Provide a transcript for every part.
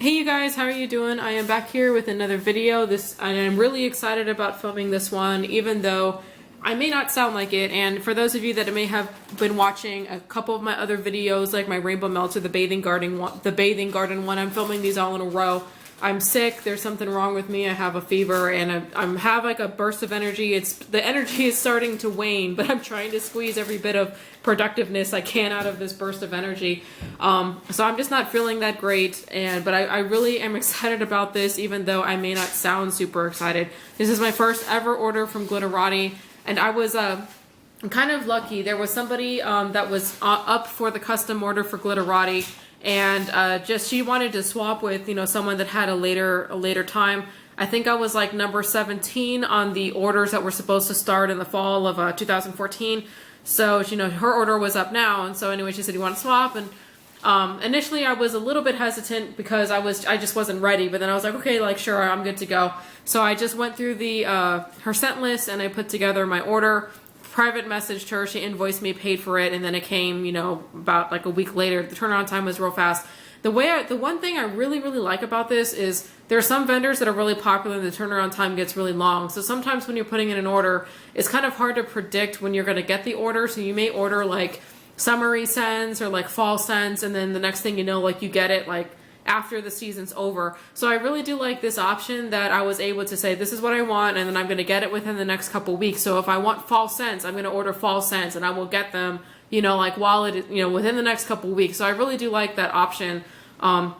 Hey you guys, how are you doing? I am back here with another video. And I'm really excited about filming this one, even though I may not sound like it. And for those of you that may have been watching a couple of my other videos, like my Rainbow Melts or the bathing garden one, I'm filming these all in a row. I'm sick. There's something wrong with me. I have a fever and I have like a burst of energy. The energy is starting to wane, but I'm trying to squeeze every bit of productiveness I can out of this burst of energy. So I'm just not feeling that great. But I really am excited about this, even though I may not sound super excited. This is my first ever order from Glitterati, and I was kind of lucky. There was somebody that was up for the custom order for Glitterati. And she wanted to swap with, someone that had a later time. I think I was like number 17 on the orders that were supposed to start in the fall of 2014. So, her order was up now. And so anyway, she said, you want to swap? And initially I was a little bit hesitant because I just wasn't ready. But then I was like, okay, like, sure, I'm good to go. So I just went through her scent list and I put together my order. Private messaged her, she invoiced me, paid for it, and then it came, about like a week later. The turnaround time was real fast. The one thing I really like about this is there are some vendors that are really popular and the turnaround time gets really long. So sometimes when you're putting in an order, it's kind of hard to predict when you're going to get the order. So you may order like summery scents or like fall scents, and then the next thing you know, like you get it like after the season's over. So I really do like this option that I was able to say, this is what I want, and then I'm going to get it within the next couple weeks. So if I want fall scents, I'm going to order fall scents, and I will get them, like while it, within the next couple weeks. So I really do like that option of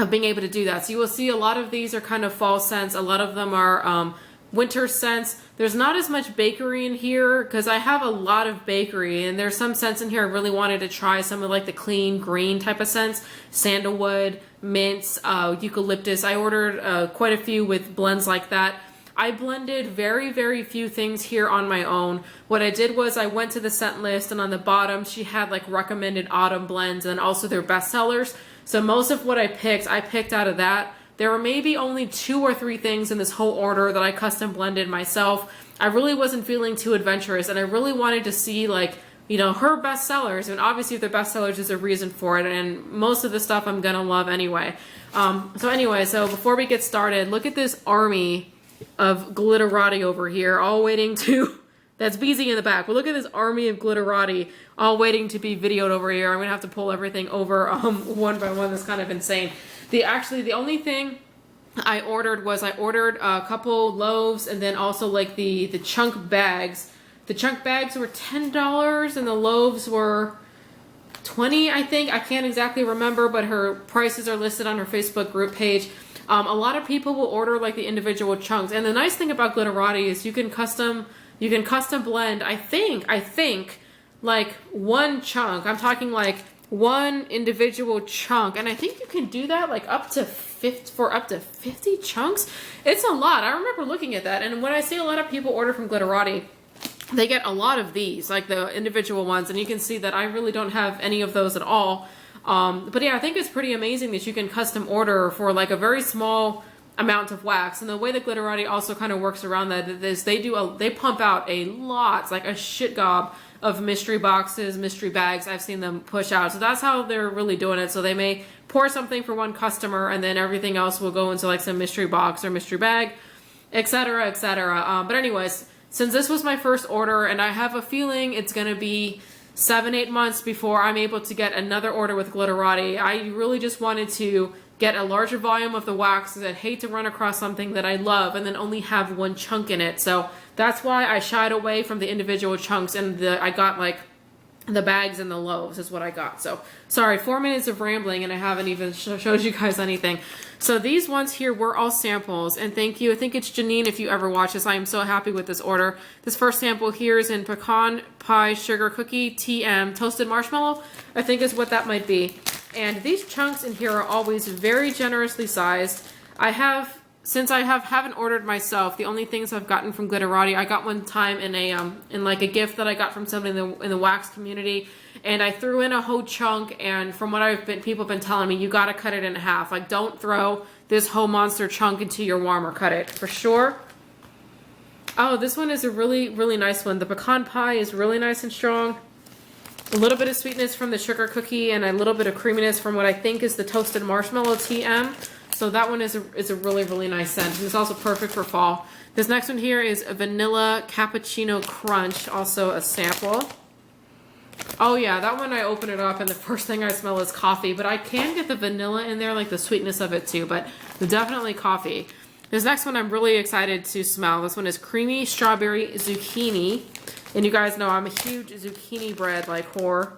being able to do that. So you will see a lot of these are kind of fall scents. A lot of them are winter scents. There's not as much bakery in here because I have a lot of bakery, and there's some scents in here I really wanted to try. Some of like the clean green type of scents, sandalwood, mints, eucalyptus. I ordered quite a few with blends like that. I blended very few things here on my own. What I did was I went to the scent list, and on the bottom she had like recommended autumn blends and also their best sellers. So most of what I picked out of that. There were maybe only 2 or 3 things in this whole order that I custom blended myself. I really wasn't feeling too adventurous, and I really wanted to see like, her best sellers. And obviously if they're best sellers, there's a reason for it, and most of the stuff I'm gonna love anyway. So before we get started, look at this army of Glitterati over here, all waiting to, that's Beezy in the back, but look at this army of Glitterati all waiting to be videoed over here. I'm gonna have to pull everything over one by one. That's kind of insane. The only thing I ordered was I ordered a couple loaves, and then also like the chunk bags. The chunk bags were $10 and the loaves were $20, I think. I can't exactly remember, but her prices are listed on her Facebook group page. A lot of people will order like the individual chunks, and the nice thing about Glitterati is you can custom blend. I think like one chunk. I'm talking like one individual chunk, and I think you can do that like up to 50 chunks. It's a lot. I remember looking at that, and when I see a lot of people order from Glitterati, they get a lot of these, like the individual ones, and you can see that I really don't have any of those at all. But yeah, I think it's pretty amazing that you can custom order for like a very small amount of wax. And the way that Glitterati also kind of works around that is they pump out a lot, like a shit gob of mystery boxes, mystery bags. I've seen them push out. So that's how they're really doing it. So they may pour something for one customer, and then everything else will go into like some mystery box or mystery bag, etc., etc. But anyways, since this was my first order, and I have a feeling it's going to be 7-8 months before I'm able to get another order with Glitterati, I really just wanted to get a larger volume of the wax, because I'd hate to run across something that I love and then only have one chunk in it. So that's why I shied away from the individual chunks, and I got like the bags and the loaves is what I got. So sorry, 4 minutes of rambling and I haven't even showed you guys anything. So these ones here were all samples, and thank you. I think it's Janine, if you ever watch this. I am so happy with this order. This first sample here is in pecan pie sugar cookie TM toasted marshmallow, I think is what that might be. And these chunks in here are always very generously sized. Since I haven't ordered myself, the only things I've gotten from Glitterati, I got one time in like a gift that I got from somebody in the wax community, and I threw in a whole chunk, and from what people have been telling me, you gotta cut it in half. Like, don't throw this whole monster chunk into your warmer. Cut it for sure. Oh, this one is a really nice one. The pecan pie is really nice and strong. A little bit of sweetness from the sugar cookie and a little bit of creaminess from what I think is the toasted marshmallow TM. So that one is a really, really nice scent. And it's also perfect for fall. This next one here is a Vanilla Cappuccino Crunch, also a sample. Oh yeah, that one I open it up and the first thing I smell is coffee, but I can get the vanilla in there, like the sweetness of it too, but definitely coffee. This next one I'm really excited to smell. This one is Creamy Strawberry Zucchini. And you guys know I'm a huge zucchini bread like whore.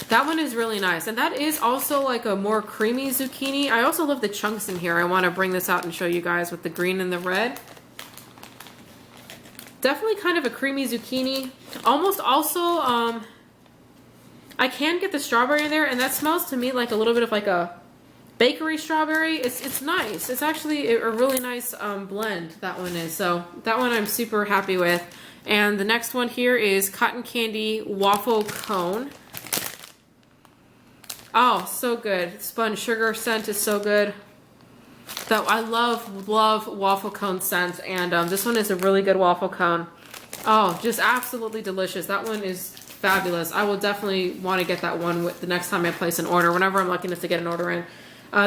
That one is really nice. And that is also like a more creamy zucchini. I also love the chunks in here. I want to bring this out and show you guys with the green and the red. Definitely kind of a creamy zucchini. Almost also, I can get the strawberry in there, and that smells to me like a little bit of like a bakery strawberry. It's nice. It's actually a really nice blend, that one is. So that one I'm super happy with. And the next one here is Cotton Candy Waffle Cone. Oh, so good. Spun sugar scent is so good. So I love waffle cone scents, and this one is a really good waffle cone. Oh, just absolutely delicious. That one is fabulous. I will definitely want to get that one the next time I place an order, whenever I'm lucky enough to get an order in.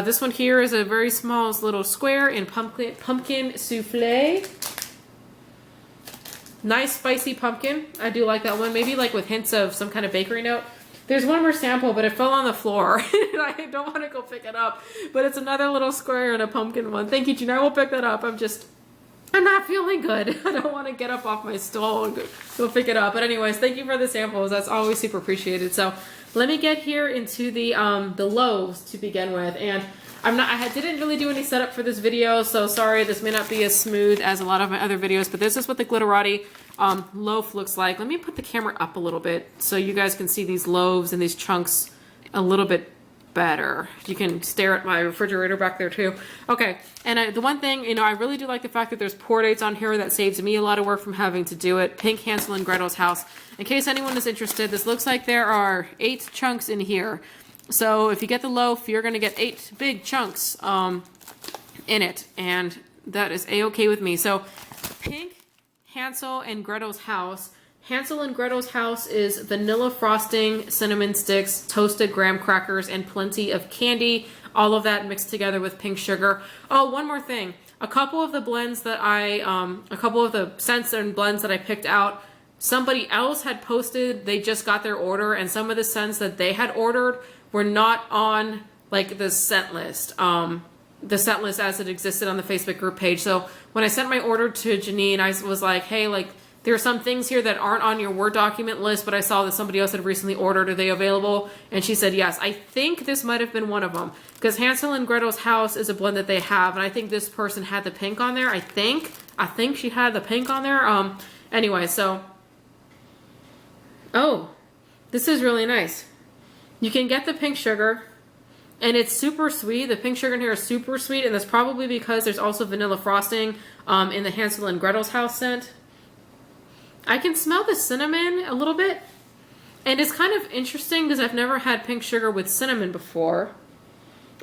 This one here is a very small little square in pumpkin souffle. Nice spicy pumpkin. I do like that one. Maybe like with hints of some kind of bakery note. There's one more sample, but it fell on the floor. And I don't want to go pick it up. But it's another little square and a pumpkin one. Thank you, Gina. I will pick that up. I'm not feeling good. I don't want to get up off my stool and go pick it up. But anyways, thank you for the samples. That's always super appreciated. So let me get here into the loaves to begin with. And I didn't really do any setup for this video, so sorry, this may not be as smooth as a lot of my other videos, but this is what the Glitterati loaf looks like. Let me put the camera up a little bit so you guys can see these loaves and these chunks a little bit better. You can stare at my refrigerator back there too. Okay, and the one thing, you know, I really do like the fact that there's pour dates on here. That saves me a lot of work from having to do it. Pink Hansel and Gretel's House. In case anyone is interested, this looks like there are 8 chunks in here. So if you get the loaf, you're going to get 8 big chunks in it, and that is a-okay with me. So Pink Hansel and Gretel's House. Hansel and Gretel's House is vanilla frosting, cinnamon sticks, toasted graham crackers, and plenty of candy. All of that mixed together with pink sugar. Oh, one more thing. A couple of the blends that a couple of the scents and blends that I picked out, somebody else had posted, they just got their order, and some of the scents that they had ordered were not on like the scent list. The scent list as it existed on the Facebook group page. So when I sent my order to Janine, I was like, hey, like, there are some things here that aren't on your Word document list, but I saw that somebody else had recently ordered. Are they available? And she said yes. I think this might have been one of them, because Hansel and Gretel's House is a blend that they have, and I think this person had the pink on there. I think she had the pink on there. Anyway, so, oh, this is really nice. You can get the pink sugar, and it's super sweet. The pink sugar in here is super sweet, and that's probably because there's also vanilla frosting in the Hansel and Gretel's House scent. I can smell the cinnamon a little bit, and it's kind of interesting because I've never had pink sugar with cinnamon before,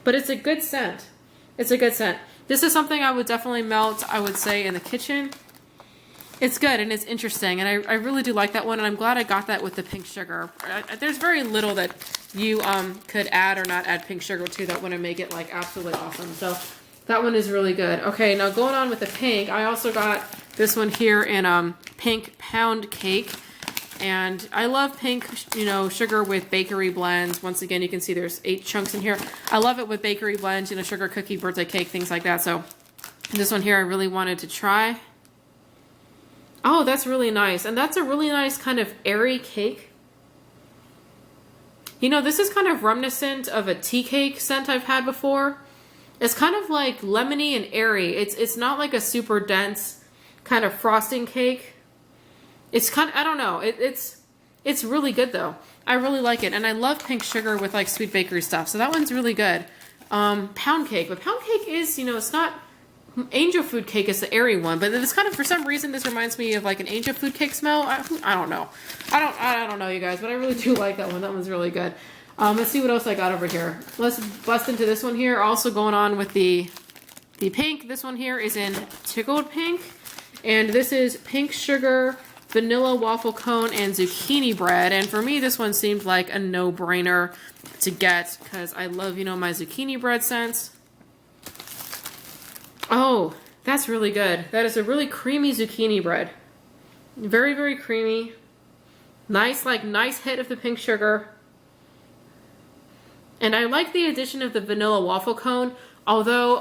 but it's a good scent. It's a good scent. This is something I would definitely melt, I would say, in the kitchen. It's good and it's interesting, and I really do like that one, and I'm glad I got that with the pink sugar. There's very little that you could add or not add pink sugar to that wouldn't make it like absolutely awesome. So that one is really good. Okay, now going on with the pink, I also got this one here in pink pound cake, and I love pink, you know, sugar with bakery blends. Once again, you can see there's 8 chunks in here. I love it with bakery blends, you know, sugar cookie, birthday cake, things like that. So this one here I really wanted to try. Oh, that's really nice. And that's a really nice kind of airy cake. You know, this is kind of reminiscent of a tea cake scent I've had before. It's kind of like lemony and airy. It's not like a super dense kind of frosting cake. It's kind of, I don't know. It's really good though. I really like it. And I love pink sugar with like sweet bakery stuff. So that one's really good. Pound cake. But pound cake is, you know, it's not... Angel food cake is the airy one, but it's kind of, for some reason, this reminds me of like an angel food cake smell. I don't know. I don't know, you guys, but I really do like that one. That one's really good. Let's see what else I got over here. Let's bust into this one here. Also going on with the pink. This one here is in tickled pink, and this is pink sugar vanilla waffle cone, and zucchini bread. And for me, this one seemed like a no-brainer to get because I love, you know, my zucchini bread scents. Oh, that's really good. That is a really creamy zucchini bread. Very, very creamy. Nice, like, nice hit of the pink sugar. And I like the addition of the vanilla waffle cone. Although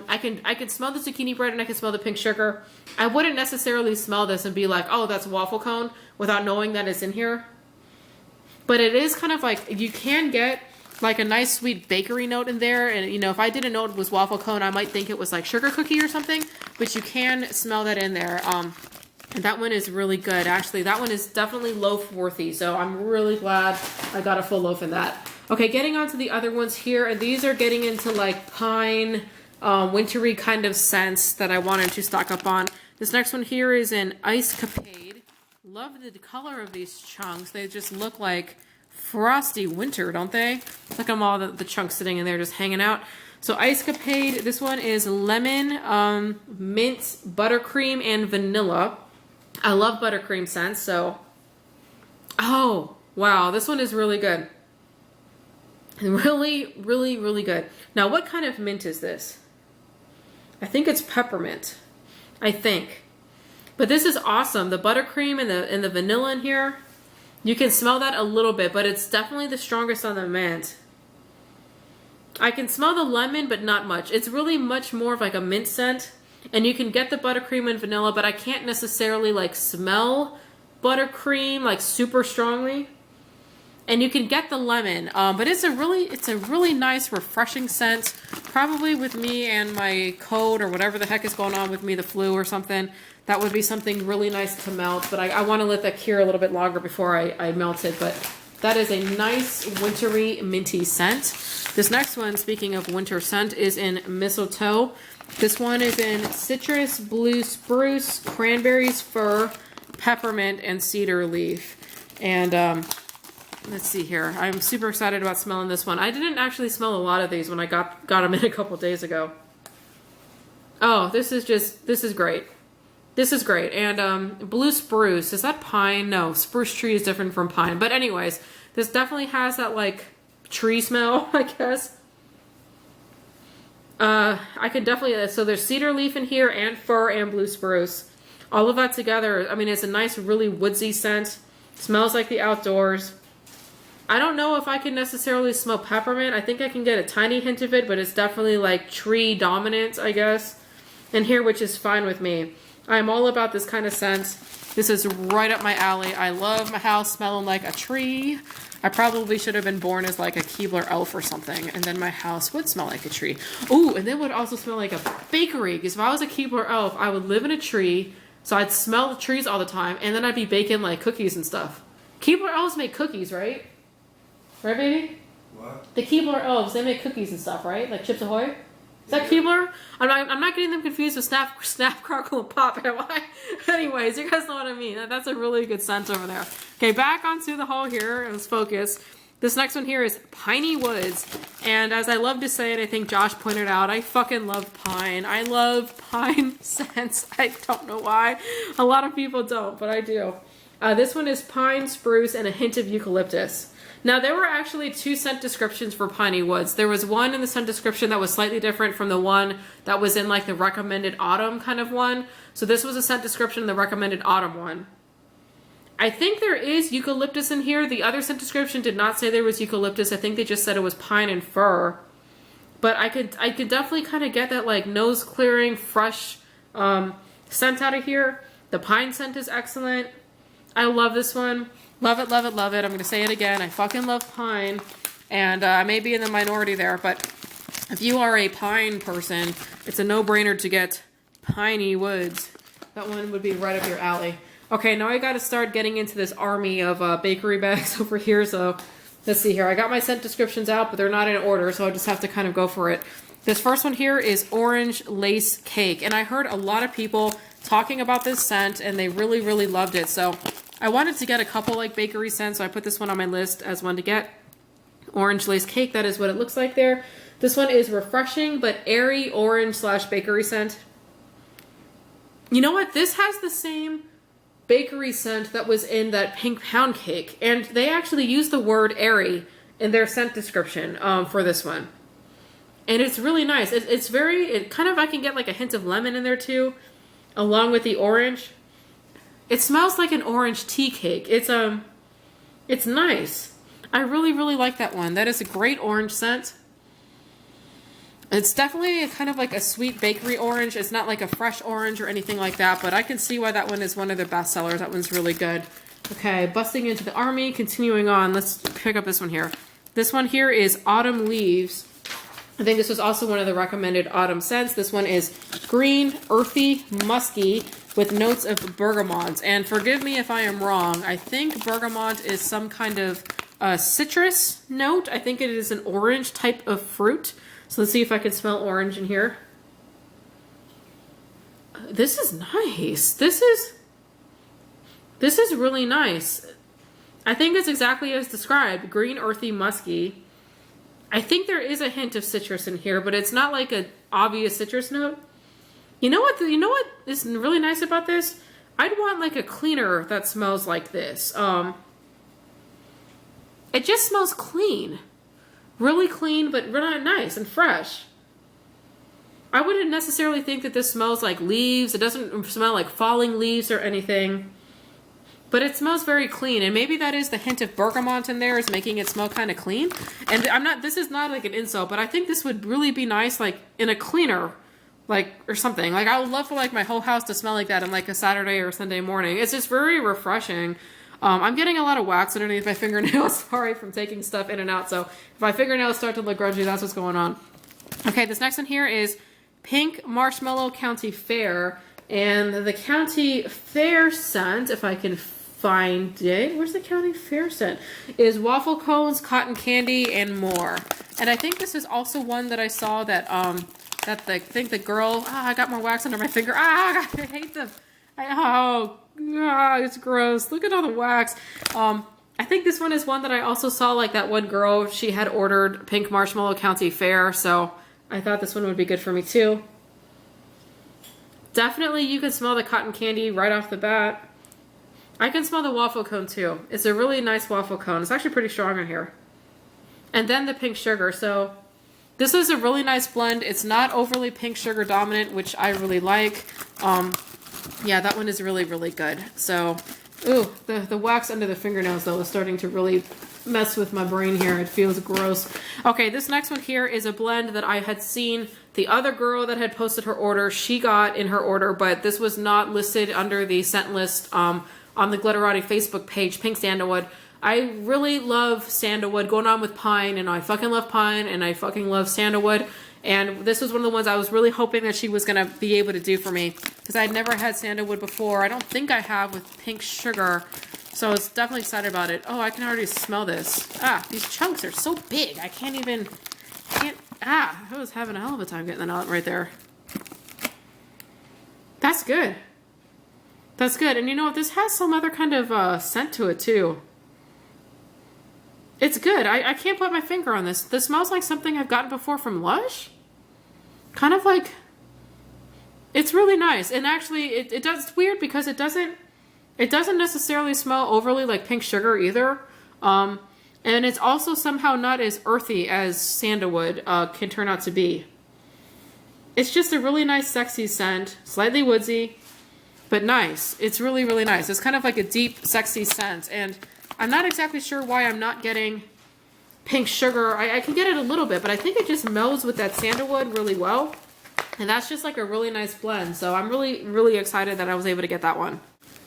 I can smell the zucchini bread and I can smell the pink sugar. I wouldn't necessarily smell this and be like, oh, that's waffle cone, without knowing that it's in here. But it is kind of like, you can get like a nice sweet bakery note in there. And, you know, if I didn't know it was waffle cone, I might think it was like sugar cookie or something. But you can smell that in there. And that one is really good. Actually, that one is definitely loaf worthy. So I'm really glad I got a full loaf in that. Okay, getting on to the other ones here. And these are getting into like pine, wintry kind of scents that I wanted to stock up on. This next one here is an Ice Capade. Love the color of these chunks. They just look like frosty winter, don't they? Look at all the chunks sitting in there just hanging out. So Ice Capade, this one is lemon, mint, buttercream, and vanilla. I love buttercream scents, so... Oh, wow, this one is really good. Really, really, really good. Now, what kind of mint is this? I think it's peppermint. I think. But this is awesome. The buttercream and the vanilla in here. You can smell that a little bit, but it's definitely the strongest on the mint. I can smell the lemon, but not much. It's really much more of like a mint scent. And you can get the buttercream and vanilla, but I can't necessarily like smell buttercream like super strongly. And you can get the lemon, but it's a really nice, refreshing scent. Probably with me and my cold or whatever the heck is going on with me, the flu or something, that would be something really nice to melt. But I want to let that cure a little bit longer before I melt it. But that is a nice, wintry, minty scent. This next one, speaking of winter scent, is in mistletoe. This one is in citrus, blue spruce, cranberries, fir, peppermint, and cedar leaf. And let's see here. I'm super excited about smelling this one. I didn't actually smell a lot of these when I got them in a couple days ago. Oh, this is great. This is great. And blue spruce, is that pine? No, spruce tree is different from pine. But anyways, this definitely has that like tree smell, I guess. I could definitely, so there's cedar leaf in here and fir and blue spruce. All of that together, I mean, it's a nice, really woodsy scent. Smells like the outdoors. I don't know if I can necessarily smell peppermint. I think I can get a tiny hint of it, but it's definitely like tree dominant, I guess, in here, which is fine with me. I'm all about this kind of scent. This is right up my alley. I love my house smelling like a tree. I probably should have been born as like a Keebler elf or something, and then my house would smell like a tree. Ooh, and then would also smell like a bakery, because if I was a Keebler elf, I would live in a tree, so I'd smell the trees all the time, and then I'd be baking like cookies and stuff. Keebler elves make cookies, right? Right, baby? What? The Keebler elves, they make cookies and stuff, right? Like Chips Ahoy? Is that Keebler? I'm not getting them confused with Snap, Crackle, and Pop, am I? Anyways, you guys know what I mean. That's a really good scent over there. Okay, back onto the haul here. Let's focus. This next one here is Piney Woods. And as I love to say, and I think Josh pointed out, I fucking love pine. I love pine scents. I don't know why. A lot of people don't, but I do. This one is pine, spruce, and a hint of eucalyptus. Now, there were actually two scent descriptions for Piney Woods. There was one in the scent description that was slightly different from the one that was in like the recommended autumn kind of one. So this was a scent description in the recommended autumn one. I think there is eucalyptus in here. The other scent description did not say there was eucalyptus. I think they just said it was pine and fir. But I could definitely kind of get that like nose clearing, fresh scent out of here. The pine scent is excellent. I love this one. Love it, love it, love it. I'm going to say it again. I fucking love pine. And I may be in the minority there, but if you are a pine person, it's a no-brainer to get Piney Woods. That one would be right up your alley. Okay, now I got to start getting into this army of bakery bags over here. So let's see here. I got my scent descriptions out, but they're not in order, so I just have to kind of go for it. This first one here is Orange Lace Cake. And I heard a lot of people talking about this scent, and they really, really loved it. So I wanted to get a couple like bakery scents, so I put this one on my list as one to get. Orange Lace Cake, that is what it looks like there. This one is refreshing but airy orange / bakery scent. You know what? This has the same bakery scent that was in that pink pound cake. And they actually used the word airy in their scent description for this one. And it's really nice. It's kind of, I can get like a hint of lemon in there too, along with the orange. It smells like an orange tea cake. It's nice. I really, really like that one. That is a great orange scent. It's definitely kind of like a sweet bakery orange. It's not like a fresh orange or anything like that, but I can see why that one is one of their best sellers. That one's really good. Okay, busting into the army, continuing on. Let's pick up this one here. This one here is Autumn Leaves. I think this was also one of the recommended autumn scents. This one is green, earthy, musky, with notes of bergamot. And forgive me if I am wrong. I think bergamot is some kind of citrus note. I think it is an orange type of fruit. So let's see if I can smell orange in here. This is nice. This is really nice. I think it's exactly as described. Green, earthy, musky. I think there is a hint of citrus in here, but it's not like an obvious citrus note. You know what is really nice about this? I'd want like a cleaner that smells like this. It just smells clean. Really clean, but really nice and fresh. I wouldn't necessarily think that this smells like leaves. It doesn't smell like falling leaves or anything. But it smells very clean, and maybe that is the hint of bergamot in there is making it smell kind of clean. And this is not like an insult, but I think this would really be nice like in a cleaner, like, or something. Like, I would love for like my whole house to smell like that on like a Saturday or Sunday morning. It's just very refreshing. I'm getting a lot of wax underneath my fingernails, sorry, from taking stuff in and out. So if my fingernails start to look grungy, that's what's going on. Okay, this next one here is Pink Marshmallow County Fair. And the County Fair scent, if I can find it, where's the County Fair scent? Is waffle cones, cotton candy, and more. And I think this is also one that I saw that, I think the girl, I got more wax under my finger. I hate them. It's gross. Look at all the wax. I think this one is one that I also saw, like that one girl, she had ordered Pink Marshmallow County Fair, so I thought this one would be good for me too. Definitely you can smell the cotton candy right off the bat. I can smell the waffle cone too. It's a really nice waffle cone. It's actually pretty strong in here. And then the pink sugar. So this is a really nice blend. It's not overly pink sugar dominant, which I really like. Yeah, that one is really, really good. So, ooh, the wax under the fingernails, though, is starting to really mess with my brain here. It feels gross. Okay, this next one here is a blend that I had seen the other girl that had posted her order. She got in her order, but this was not listed under the scent list on the Glitterati Facebook page, Pink Sandalwood. I really love sandalwood, going on with pine, and I fucking love pine, and I fucking love sandalwood. And this was one of the ones I was really hoping that she was going to be able to do for me, because I'd never had sandalwood before. I don't think I have with pink sugar, so I was definitely excited about it. Oh, I can already smell this. These chunks are so big. I was having a hell of a time getting that out right there. That's good. That's good. And you know what? This has some other kind of scent to it too. It's good. I can't put my finger on this. This smells like something I've gotten before from Lush. Kind of like, it's really nice. And actually, it does, it's weird because it doesn't necessarily smell overly like pink sugar either. And it's also somehow not as earthy as sandalwood can turn out to be. It's just a really nice, sexy scent. Slightly woodsy, but nice. It's really, really nice. It's kind of like a deep, sexy scent. And I'm not exactly sure why I'm not getting pink sugar. I can get it a little bit, but I think it just melds with that sandalwood really well. And that's just like a really nice blend. So I'm really, really excited that I was able to get that one.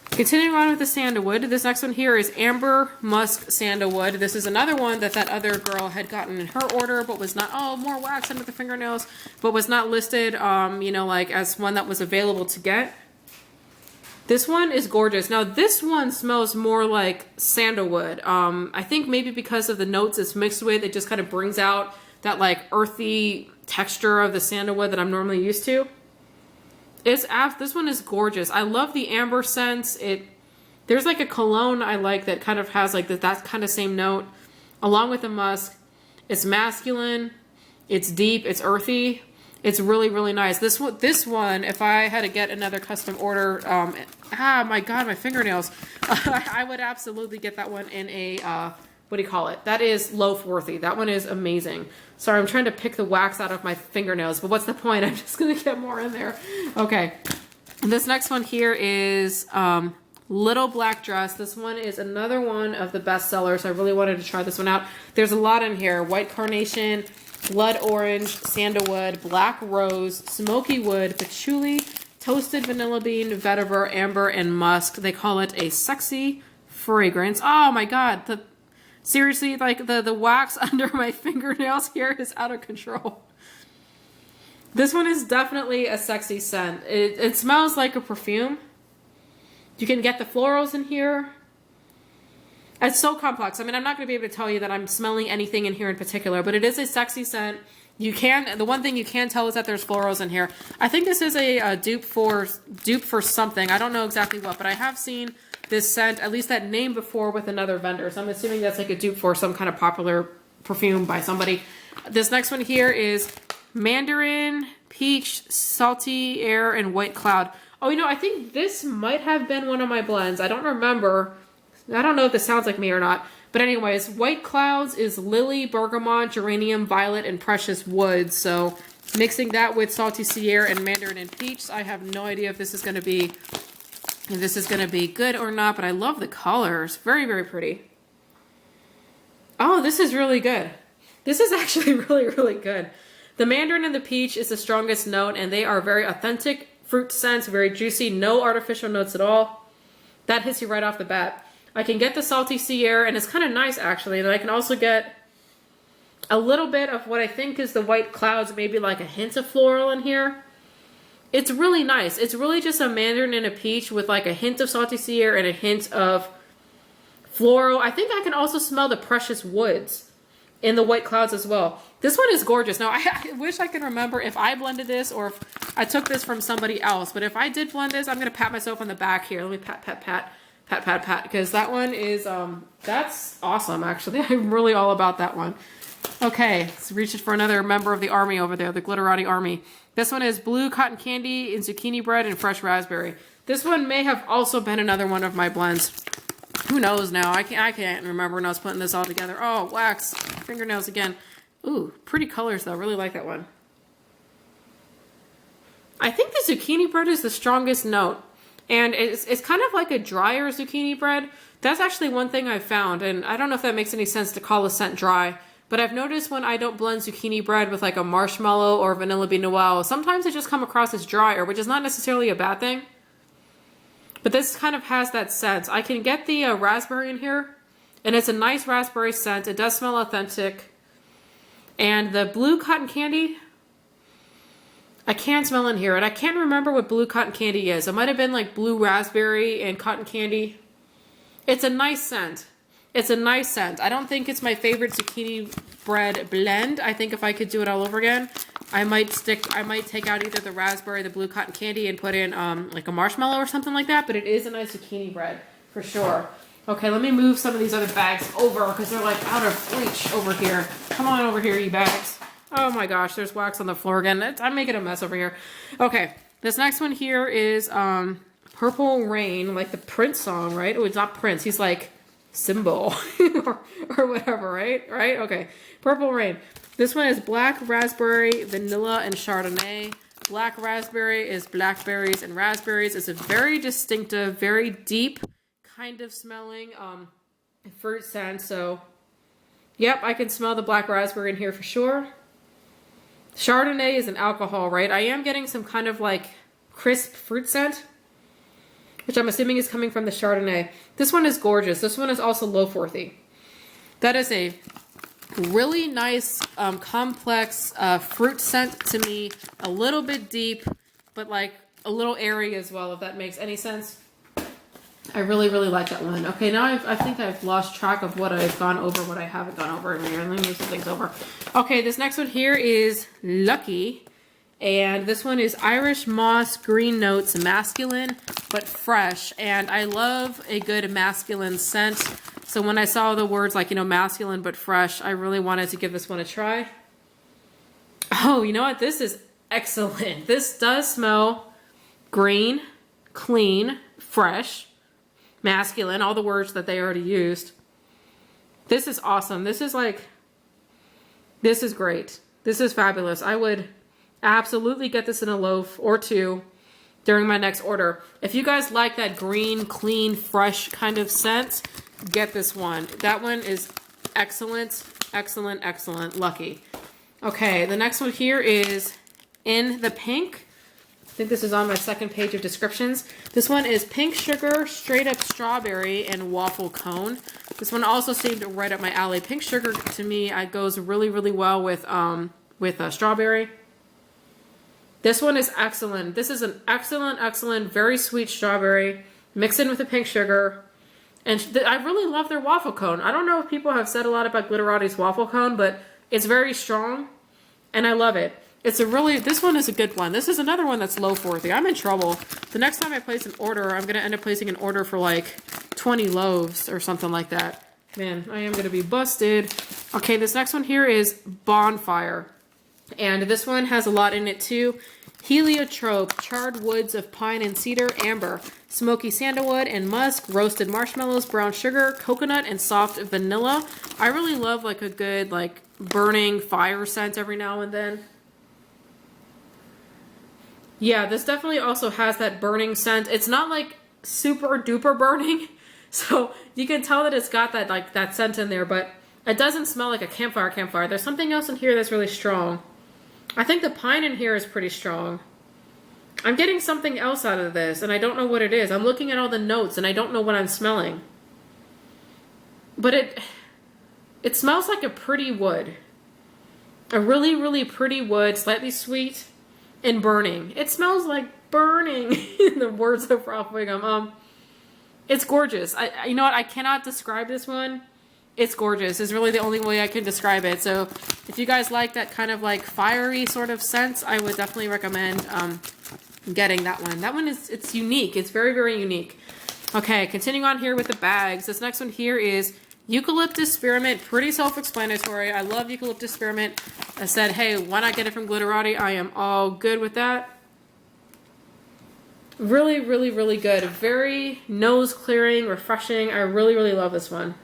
Continuing on with the sandalwood, this next one here is Amber Musk Sandalwood. This is another one that other girl had gotten in her order, but was not, more wax under the fingernails, but was not listed, you know, like as one that was available to get. This one is gorgeous. Now this one smells more like sandalwood. I think maybe because of the notes it's mixed with, it just kind of brings out that like earthy texture of the sandalwood that I'm normally used to. This one is gorgeous. I love the amber scents. There's like a cologne I like that kind of has like that kind of same note, along with the musk. It's masculine. It's deep. It's earthy. It's really, really nice. This one, if I had to get another custom order, my God, my fingernails. I would absolutely get that one in a, what do you call it? That is loaf worthy. That one is amazing. Sorry, I'm trying to pick the wax out of my fingernails, but what's the point? I'm just going to get more in there. Okay. This next one here is Little Black Dress. This one is another one of the best sellers. I really wanted to try this one out. There's a lot in here. White Carnation, Blood Orange, Sandalwood, Black Rose, Smoky Wood, Patchouli, Toasted Vanilla Bean, Vetiver, Amber, and Musk. They call it a sexy fragrance. Oh my God. Seriously, like the wax under my fingernails here is out of control. This one is definitely a sexy scent. It smells like a perfume. You can get the florals in here. It's so complex. I mean, I'm not going to be able to tell you that I'm smelling anything in here in particular, but it is a sexy scent. The one thing you can tell is that there's florals in here. I think this is a dupe for something. I don't know exactly what, but I have seen this scent, at least that name, before with another vendor. So I'm assuming that's like a dupe for some kind of popular perfume by somebody. This next one here is Mandarin, Peach, Salty Air, and White Cloud. Oh, you know, I think this might have been one of my blends. I don't remember. I don't know if this sounds like me or not. But anyways, White Clouds is Lily, Bergamot, Geranium, Violet, and Precious Wood. So mixing that with Salty Sea Air and Mandarin and Peach, I have no idea if this is going to be good or not. But I love the colors. Very, very pretty. Oh, this is really good. This is actually really, really good. The Mandarin and the Peach is the strongest note, and they are very authentic fruit scents, very juicy, no artificial notes at all. That hits you right off the bat. I can get the Salty Sea Air, and it's kind of nice actually. And I can also get a little bit of what I think is the White Clouds, maybe like a hint of floral in here. It's really nice. It's really just a Mandarin and a Peach with like a hint of Salty Sea Air and a hint of floral. I think I can also smell the Precious Woods in the White Clouds as well. This one is gorgeous. Now, I wish I could remember if I blended this or if I took this from somebody else. But if I did blend this, I'm going to pat myself on the back here. Let me pat, because that one is, that's awesome, actually. I'm really all about that one. Okay, let's reach for another member of the army over there, the Glitterati Army. This one is Blue Cotton Candy and Zucchini Bread and Fresh Raspberry. This one may have also been another one of my blends. Who knows now? I can't remember when I was putting this all together. Oh, wax. Fingernails again. Ooh, pretty colors though. Really like that one. I think the zucchini bread is the strongest note. And it's kind of like a drier zucchini bread. That's actually one thing I've found. And I don't know if that makes any sense to call a scent dry. But I've noticed when I don't blend zucchini bread with like a marshmallow or vanilla bean noel, sometimes it just comes across as drier, which is not necessarily a bad thing. But this kind of has that scent. I can get the raspberry in here. And it's a nice raspberry scent. It does smell authentic. And the blue cotton candy, I can smell in here. And I can't remember what blue cotton candy is. It might have been like blue raspberry and cotton candy. It's a nice scent. It's a nice scent. I don't think it's my favorite zucchini bread blend. I think if I could do it all over again, I might take out either the raspberry, the blue cotton candy, and put in like a marshmallow or something like that. But it is a nice zucchini bread for sure. Okay, let me move some of these other bags over because they're like out of reach over here. Come on over here, you bags. Oh my gosh, there's wax on the floor again. I'm making a mess over here. Okay, this next one here is Purple Rain, like the Prince song, right? Oh, it's not Prince. He's like Symbol or whatever, right? Right? Okay, Purple Rain. This one is Black Raspberry, Vanilla, and Chardonnay. Black Raspberry is blackberries and raspberries. It's a very distinctive, very deep kind of smelling fruit scent. So, yep, I can smell the black raspberry in here for sure. Chardonnay is an alcohol, right? I am getting some kind of like crisp fruit scent, which I'm assuming is coming from the Chardonnay. This one is gorgeous. This one is also loaf-worthy. That is a really nice, complex fruit scent to me. A little bit deep, but like a little airy as well, if that makes any sense. I really, really like that one. Okay, now I think I've lost track of what I've gone over, what I haven't gone over in here. Let me move some things over. Okay, this next one here is Lucky. And this one is Irish Moss Green Notes Masculine, but fresh. And I love a good masculine scent. So when I saw the words like, you know, masculine but fresh, I really wanted to give this one a try. Oh, you know what? This is excellent. This does smell green, clean, fresh, masculine, all the words that they already used. This is awesome. This is like, this is great. This is fabulous. I would absolutely get this in a loaf or two during my next order. If you guys like that green, clean, fresh kind of scent, get this one. That one is excellent, excellent, excellent. Lucky. Okay, the next one here is in the pink. I think this is on my second page of descriptions. This one is pink sugar, straight up strawberry, and waffle cone. This one also seemed right up my alley. Pink sugar to me goes really, really well with strawberry. This one is excellent. This is an excellent, excellent, very sweet strawberry. Mix in with the pink sugar. And I really love their waffle cone. I don't know if people have said a lot about Glitterati's waffle cone, but it's very strong. And I love it. It's a really, this one is a good one. This is another one that's loaf worthy. I'm in trouble. The next time I place an order, I'm going to end up placing an order for like 20 loaves or something like that. Man, I am going to be busted. Okay, this next one here is Bonfire. And this one has a lot in it too. Heliotrope, charred woods of pine and cedar, amber, smoky sandalwood and musk, roasted marshmallows, brown sugar, coconut, and soft vanilla. I really love like a good like burning fire scent every now and then. Yeah, this definitely also has that burning scent. It's not like super duper burning, so you can tell that it's got that like that scent in there, but it doesn't smell like a campfire. There's something else in here that's really strong. I think the pine in here is pretty strong. I'm getting something else out of this, and I don't know what it is. I'm looking at all the notes, and I don't know what I'm smelling. But it smells like a pretty wood. A really, really pretty wood, slightly sweet and burning. It smells like burning, in the words of Ralph Wiggum. It's gorgeous. You know what? I cannot describe this one. It's gorgeous. It's really the only way I can describe it. So if you guys like that kind of like fiery sort of scent, I would definitely recommend getting that one. That one it's unique. It's very, very unique. Okay, continuing on here with the bags. This next one here is Eucalyptus Spearmint. Pretty self-explanatory. I love Eucalyptus Spearmint. I said, hey, why not get it from Glitterati? I am all good with that. Really, really, really good. Very nose clearing, refreshing. I really, really love this one.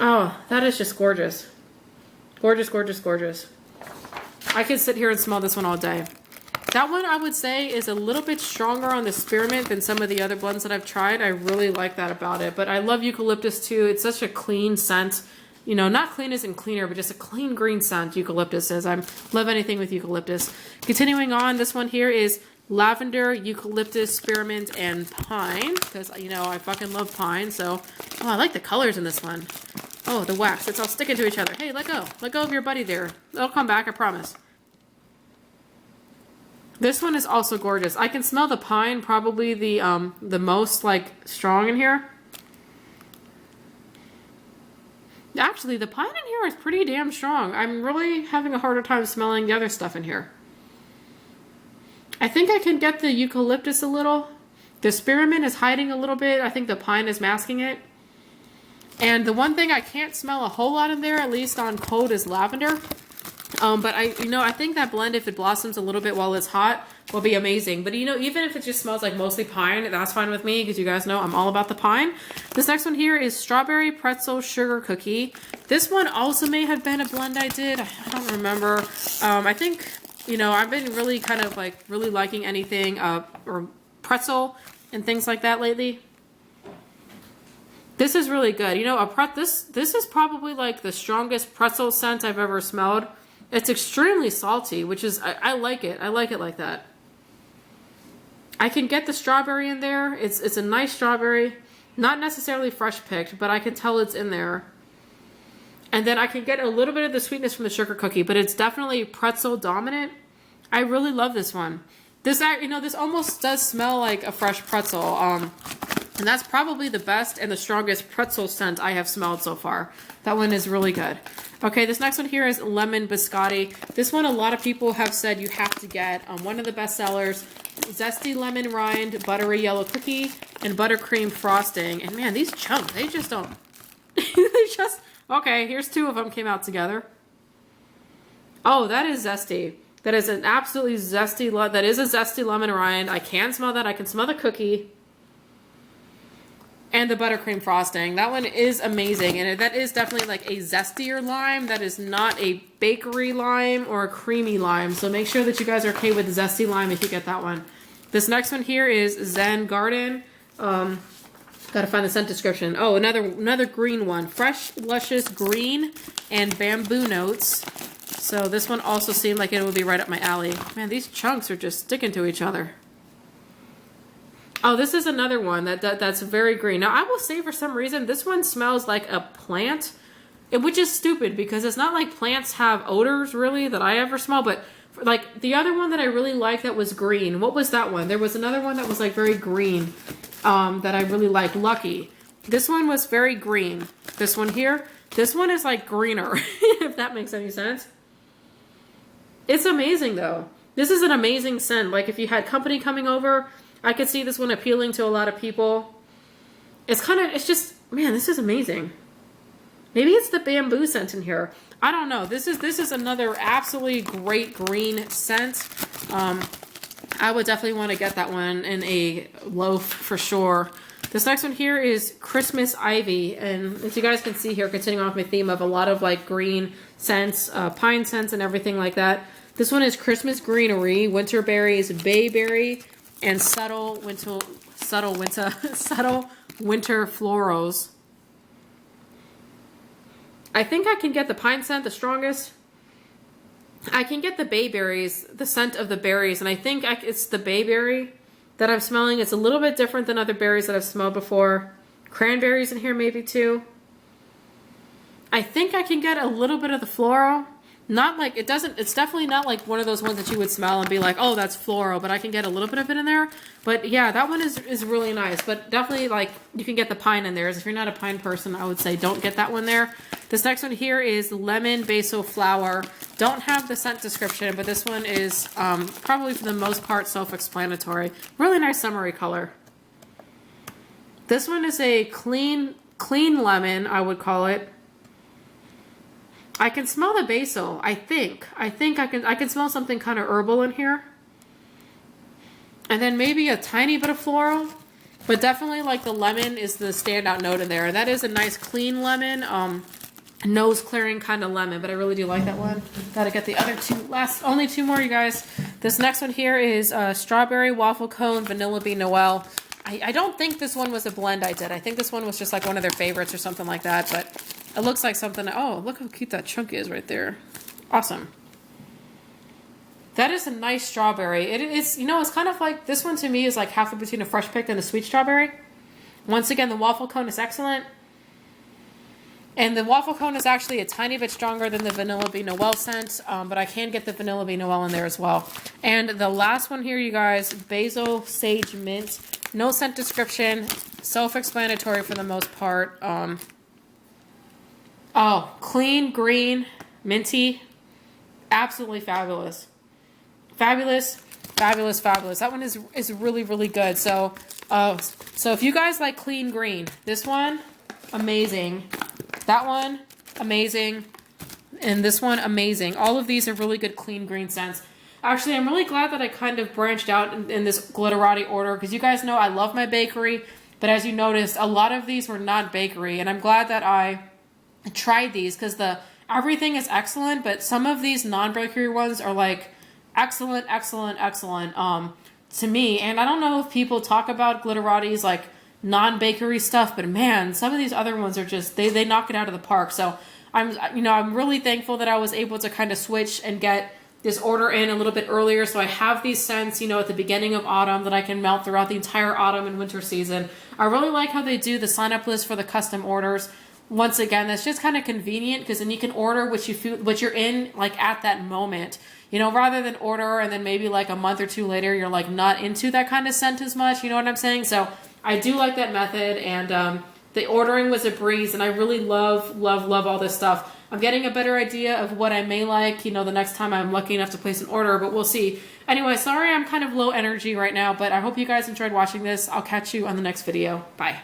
Oh, that is just gorgeous. Gorgeous, gorgeous, gorgeous. I could sit here and smell this one all day. That one, I would say, is a little bit stronger on the spearmint than some of the other blends that I've tried. I really like that about it. But I love eucalyptus too. It's such a clean scent. You know, not clean as in cleaner, but just a clean green scent eucalyptus is. I love anything with eucalyptus. Continuing on, this one here is lavender, eucalyptus, spearmint, and pine. Because, you know, I fucking love pine. So, oh, I like the colors in this one. Oh, the wax. It's all sticking to each other. Hey, let go. Let go of your buddy there. It'll come back, I promise. This one is also gorgeous. I can smell the pine probably the most like strong in here. Actually, the pine in here is pretty damn strong. I'm really having a harder time smelling the other stuff in here. I think I can get the eucalyptus a little. The spearmint is hiding a little bit. I think the pine is masking it. And the one thing I can't smell a whole lot in there, at least on cold, is lavender. But I think that blend, if it blossoms a little bit while it's hot, will be amazing. But you know, even if it just smells like mostly pine, that's fine with me because you guys know I'm all about the pine. This next one here is strawberry pretzel sugar cookie. This one also may have been a blend I did. I don't remember. I think, you know, I've been really kind of like really liking anything or pretzel and things like that lately. This is really good. You know, this is probably like the strongest pretzel scent I've ever smelled. It's extremely salty, which is, I like it. I like it like that. I can get the strawberry in there. It's a nice strawberry. Not necessarily fresh picked, but I can tell it's in there. And then I can get a little bit of the sweetness from the sugar cookie, but it's definitely pretzel dominant. I really love this one. This, you know, this almost does smell like a fresh pretzel. And that's probably the best and the strongest pretzel scent I have smelled so far. That one is really good. Okay, this next one here is Lemon Biscotti. This one a lot of people have said you have to get. One of the best sellers. Zesty lemon rind, buttery yellow cookie, and buttercream frosting. And man, these chunks, they just don't... they just... Okay, here's two of them came out together. Oh, that is zesty. That is an absolutely zesty, that is a zesty lemon rind. I can smell that. I can smell the cookie. And the buttercream frosting. That one is amazing. And that is definitely like a zestier lime. That is not a bakery lime or a creamy lime. So make sure that you guys are okay with zesty lime if you get that one. This next one here is Zen Garden. Gotta find the scent description. Oh, another green one. Fresh, luscious green and bamboo notes. So this one also seemed like it would be right up my alley. Man, these chunks are just sticking to each other. Oh, this is another one that's very green. Now, I will say for some reason, this one smells like a plant, which is stupid because it's not like plants have odors really that I ever smell, but like the other one that I really liked that was green. What was that one? There was another one that was like very green that I really liked, Lucky. This one was very green. This one here, this one is like greener, if that makes any sense. It's amazing though. This is an amazing scent. Like if you had company coming over, I could see this one appealing to a lot of people. It's just, man, this is amazing. Maybe it's the bamboo scent in here. I don't know. This is another absolutely great green scent. I would definitely want to get that one in a loaf for sure. This next one here is Christmas Ivy. And as you guys can see here, continuing off my theme of a lot of like green scents, pine scents and everything like that. This one is Christmas Greenery, Winter Berries, Bayberry, and subtle winter florals. I think I can get the pine scent the strongest. I can get the bayberries, the scent of the berries, and I think it's the bayberry that I'm smelling. It's a little bit different than other berries that I've smelled before. Cranberries in here maybe too. I think I can get a little bit of the floral. Not like, it's definitely not like one of those ones that you would smell and be like, oh, that's floral, but I can get a little bit of it in there. But yeah, that one is really nice, but definitely like you can get the pine in there. If you're not a pine person, I would say don't get that one there. This next one here is Lemon Basil Flower. Don't have the scent description, but this one is probably for the most part self-explanatory. Really nice summery color. This one is a clean lemon, I would call it. I can smell the basil, I think I can smell something kind of herbal in here. And then maybe a tiny bit of floral, but definitely like the lemon is the standout note in there. And that is a nice clean lemon, nose clearing kind of lemon, but I really do like that one. Gotta get the other two, only two more, you guys. This next one here is Strawberry Waffle Cone Vanilla Bean Noel. I don't think this one was a blend I did. I think this one was just like one of their favorites or something like that, but it looks like something. Oh, look how cute that chunk is right there. Awesome. That is a nice strawberry. It's, you know, it's kind of like, this one to me is like half between a fresh picked and a sweet strawberry. Once again, the waffle cone is excellent. And the waffle cone is actually a tiny bit stronger than the Vanilla Bean Noel scent, but I can get the Vanilla Bean Noel in there as well. And the last one here, you guys, Basil Sage Mint. No scent description, self-explanatory for the most part. Oh, clean, green, minty, absolutely fabulous. Fabulous, fabulous, fabulous. That one is really, really good. So if you guys like clean green, this one, amazing. That one, amazing. And this one, amazing. All of these are really good clean green scents. Actually, I'm really glad that I kind of branched out in this Glitterati order, because you guys know I love my bakery, but as you noticed, a lot of these were not bakery, and I'm glad that I tried these, because everything is excellent, but some of these non-bakery ones are like excellent, excellent, excellent to me. And I don't know if people talk about Glitterati's like non-bakery stuff, but man, some of these other ones are just, they knock it out of the park. So I'm really thankful that I was able to kind of switch and get this order in a little bit earlier, so I have these scents, at the beginning of autumn that I can melt throughout the entire autumn and winter season. I really like how they do the sign-up list for the custom orders. Once again, that's just kind of convenient, because then you can order what you're in like at that moment, rather than order and then maybe like a month or two later you're like not into that kind of scent as much. You know what I'm saying? So I do like that method, and the ordering was a breeze, and I really love, love, love all this stuff. I'm getting a better idea of what I may like, the next time I'm lucky enough to place an order, but we'll see. Anyway, sorry I'm kind of low energy right now, but I hope you guys enjoyed watching this. I'll catch you on the next video. Bye.